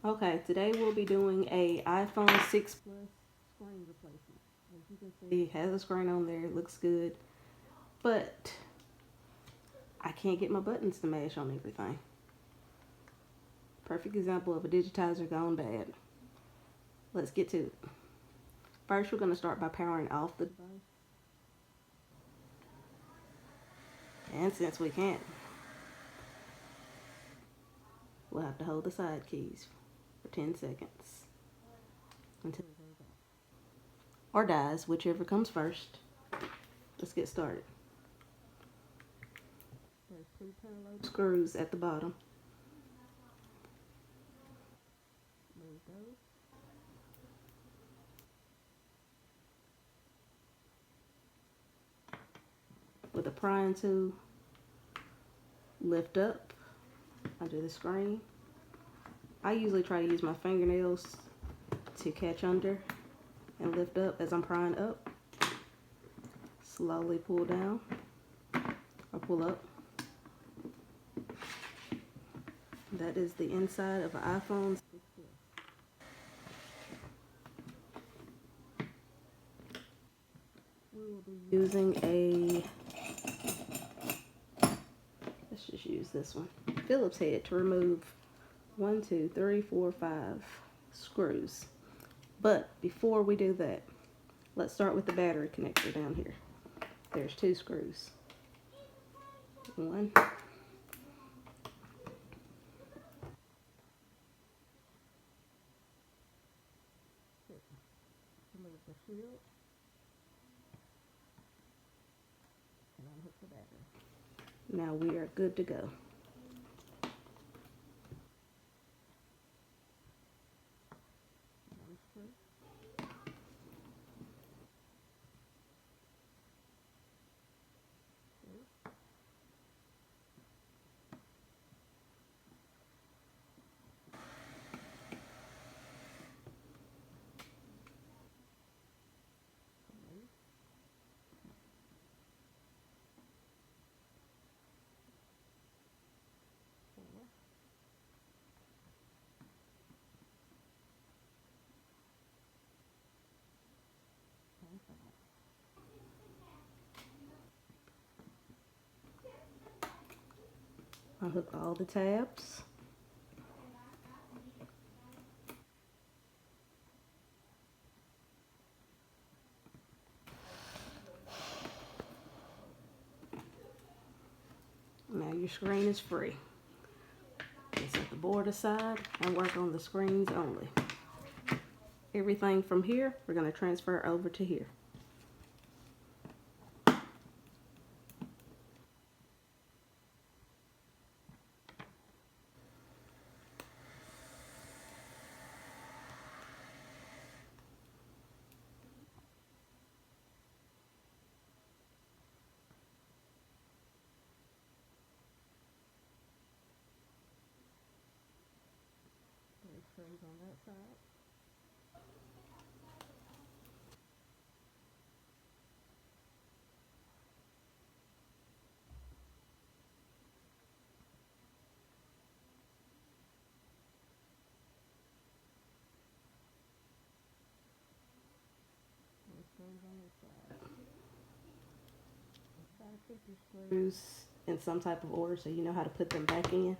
Okay, today we'll be doing a iPhone 6 Plus screen replacement. As you can see, it has a screen on there, it looks good, but I can't get my buttons to match on everything. Perfect example of a digitizer gone bad. Let's get to it. First, we're going to start by powering off the device. And since we can't, we'll have to hold the side keys for 10 seconds until it goes off. Or dies, whichever comes first. Let's get started. There's 2 parallel screws at the bottom. Move those. With a prying tool, lift up under the screen. I usually try to use my fingernails to catch under and lift up as I'm prying up. Slowly pull down or pull up. That is the inside of an iPhone 6 Plus. We will be using let's just use this one, Phillips head to remove 1, 2, 3, 4, 5 screws. But before we do that, let's start with the battery connector down here. There's 2 screws. 1. Remove the shield and unhook the battery. Now we are good to go. One screw. Unhook all the tabs. Now your screen is free. Set the board aside and work on the screens only. Everything from here, we're going to transfer over to here. Screws on that side. And screws on this side. Try to put your screws in some type of order so you know how to put them back in.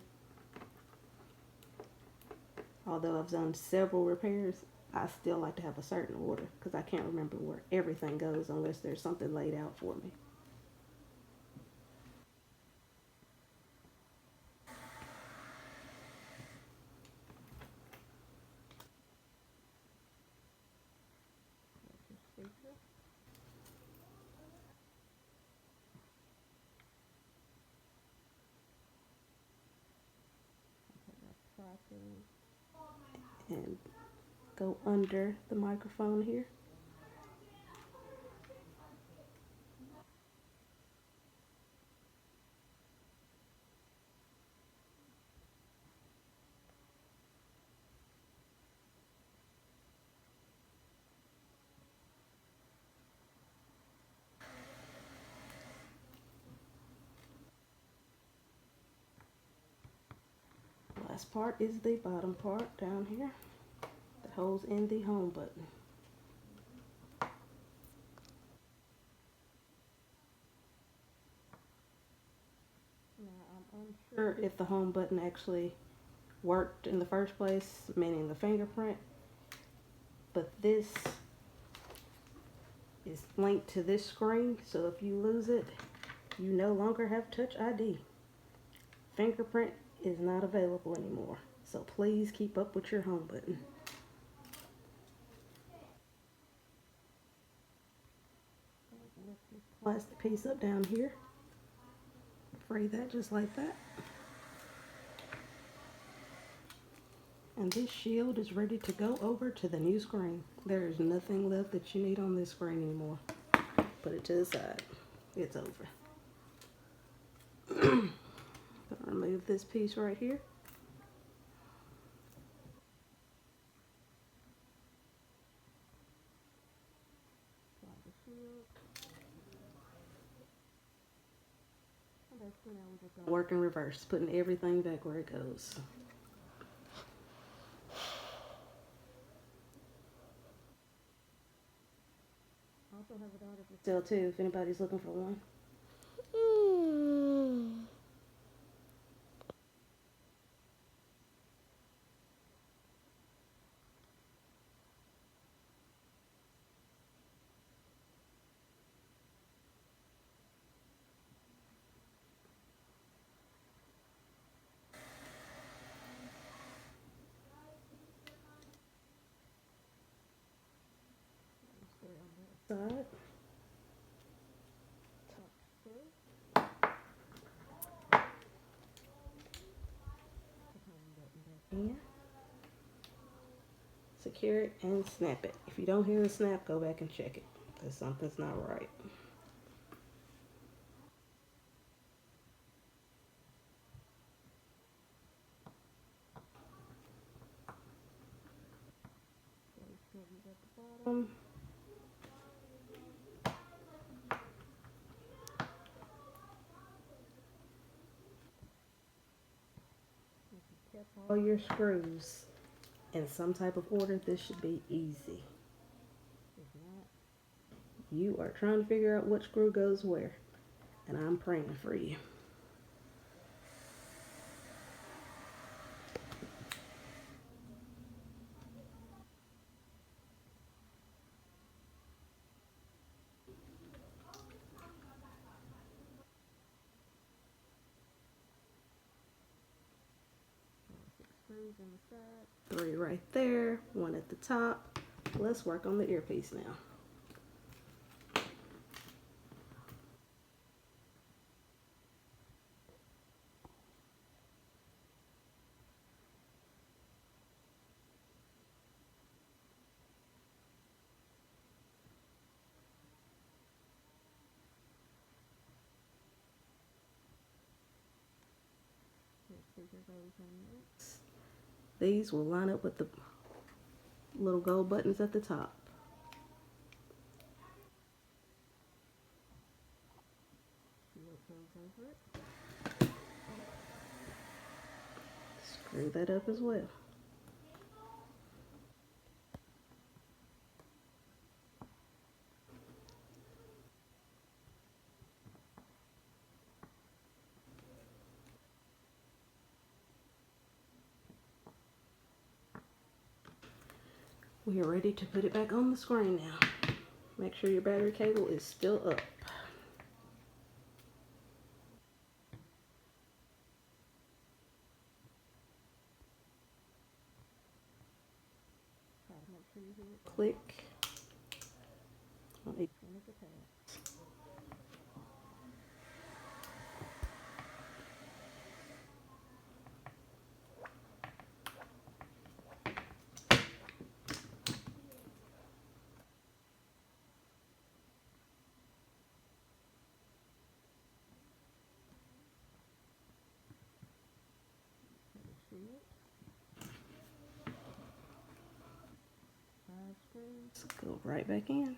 Although I've done several repairs, I still like to have a certain order because I can't remember where everything goes unless there's something laid out for me. And go under the microphone here. Last last part is the bottom part down here that holds in the home button. Now I'm unsure if the home button actually worked in the first place, meaning the fingerprint, but this is linked to this screen, so if you lose it, you no longer have Touch ID. Fingerprint is not available anymore, so please keep up with your home button. Lift this plastic piece up down here, free that just like that. And this shield is ready to go over to the new screen. There is nothing left that you need on this screen anymore. Put it to the side. It's over. Gonna remove this piece right here. Basically now we're just gonna work in reverse, putting everything back where it goes. I also have a daughter for sale too, if anybody's looking for one. Side. Top screw. In. Secure it and snap it. If you don't hear the snap, go back and check it, because something's not right. At the bottom. If you kept all your screws in some type of order, this should be easy. If not, you are trying to figure out what screw goes where, and I'm praying for you. Screws in the side, 3 right there, 1 at the top. Let's work on the earpiece now. These will line up with the little gold buttons at the top. Screw that up as well. We are ready to put it back on the screen now. Make sure your battery cable is still up. Click on each one of the tabs. Go right back in.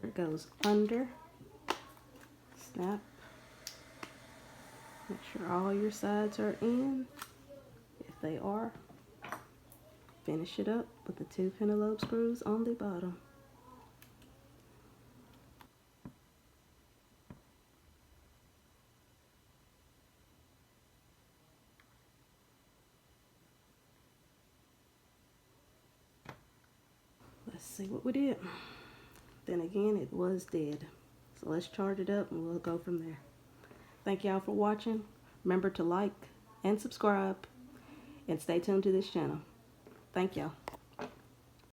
It goes under, snap, make sure all your sides are in. If they are, finish it up with the 2 pentalobe screws on the bottom. Let's see what we did. Then again, it was dead. So let's charge it up and we'll go from there. Thank y'all for watching. Remember to like and subscribe and stay tuned to this channel. Thank y'all.